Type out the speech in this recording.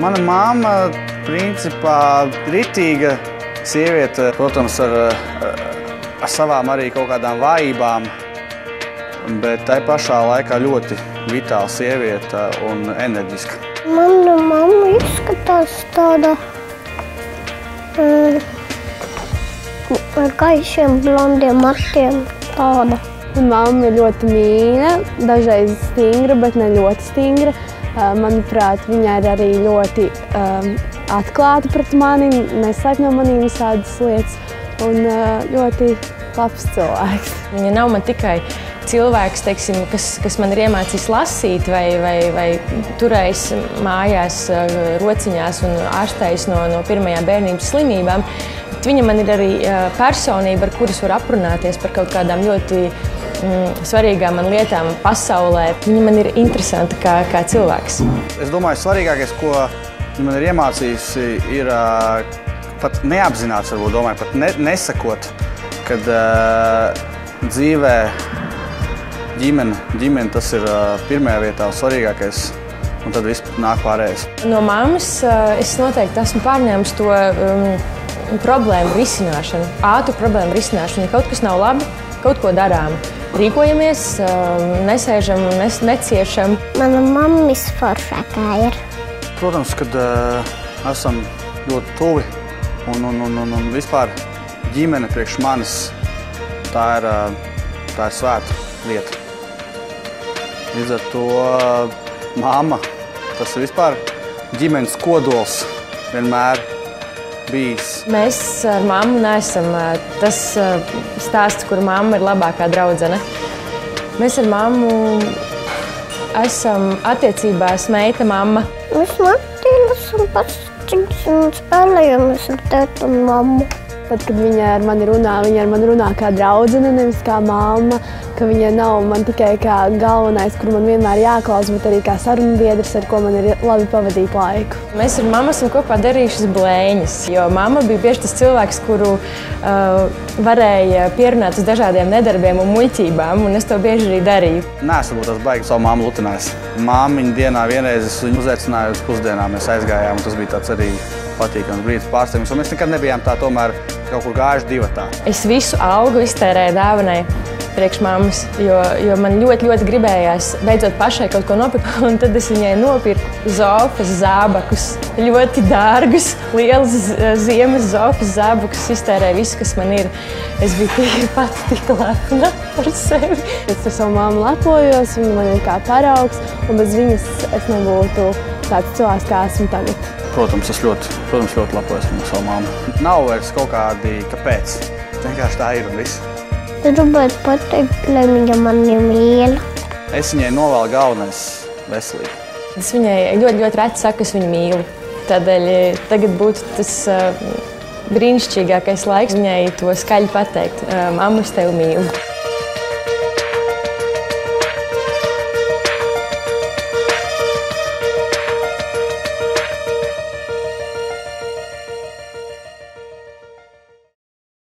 Mana mamma, principā, ritīga sieviete, protams, ar savām arī kaut kādām vājībām, bet tai pašā laikā ļoti vitāla sieviete un enerģiska. Mana mamma izskatās tāda ar gaišiem blondiem matiem tāda. Mamma ir ļoti mīļa, dažreiz stingra, bet ne ļoti stingra. Manuprāt, viņa ir arī ļoti atklāta pret mani, neslēp no maniem visādas lietas un ļoti labs cilvēks. Viņa nav man tikai cilvēks, teiksim, kas man ir iemācījis lasīt vai turējis mājās rociņās un ārstējis no pirmajām bērnības slimībām. Viņa man ir arī personība, ar kuras var aprunāties par kaut kādām ļoti svarīgām man lietām pasaulē. Viņa man ir interesanta kā cilvēks. Es domāju, svarīgākais, ko viņa man ir iemācījusi, ir pat neapzināts, varbūt domāju, pat nesakot, kad dzīvē ģimene tas ir pirmajā vietā svarīgākais, un tad viss nāk pārējais. No mammas es noteikti esmu pārņēmusi to problēmu risināšanu, ātru problēmu risināšanu. Ja kaut kas nav labi, kaut ko darām. Rīkojamies, nesēžam, neciešam. Mana mamma visforšākā ir. Protams, kad esam ļoti tuvi un vispār ģimene priekš manis, tā ir svēta lieta. Līdz ar to mamma, tas ir vispār ģimenes kodols vienmēr bijis. Mēs ar mammu neesam tas stāsts, kur mamma ir labākā draudzene. Mēs ar mammu esam attiecībās meita mamma. Mēs Martīnas un pašķiņas un spēlējamies ar tētu un mammu. Tad, kad viņa ar mani runā kā draudzene, nevis kā mamma, ka viņa nav man tikai kā galvenais, kur man vienmēr jāklaus, bet arī kā sarunbiedrs, ar ko man ir labi pavadīt laiku. Mēs ar mammu esam kopā darījušas blēņas, jo mamma bija bieži tas cilvēks, kuru varēja pierunāt uz dažādiem nedarbiem un muļķībām, un es to bieži arī darīju. Neesmu būt tas baigi savu mammu lutinājis. Māmiņa dienā vienreiz es viņu uzaicināju uz pusdienām, mēs aizgājām, un tas bija tāds arī patīkams brīdis pārsteigums, un mēs nekad nebijām tā tomēr kaut kur gājuši divatā. Es visu algu iztērēju dāvanai priekš mammas, jo man ļoti gribējās beidzot pašai kaut ko nopirkt, un tad es viņai nopirku Zofas zābakus, ļoti dārgus, lielus ziemas Zofas zābakus, iztērēju visu, kas man ir. Es biju pati tik lepna par sevi. Es ar savu mammu lepojos, viņa man ir kā paraugs, un bez viņas es nebūtu tāds cilvēks, kā esmu tagad. Protams, es ļoti lepojos ar savu mammu. Nav vairs kaut kādi kāpēc. Vienkārši tā ir un viss. Es gribētu pateikt, lai viņa mani mīl. Es viņai novēlu galvenais veselību. Es viņai ļoti reti saku, ka es viņu mīlu. Tādēļ tagad būtu tas brīnišķīgākais laiks viņai to skaļi pateikt. Mamma, es tevi mīlu.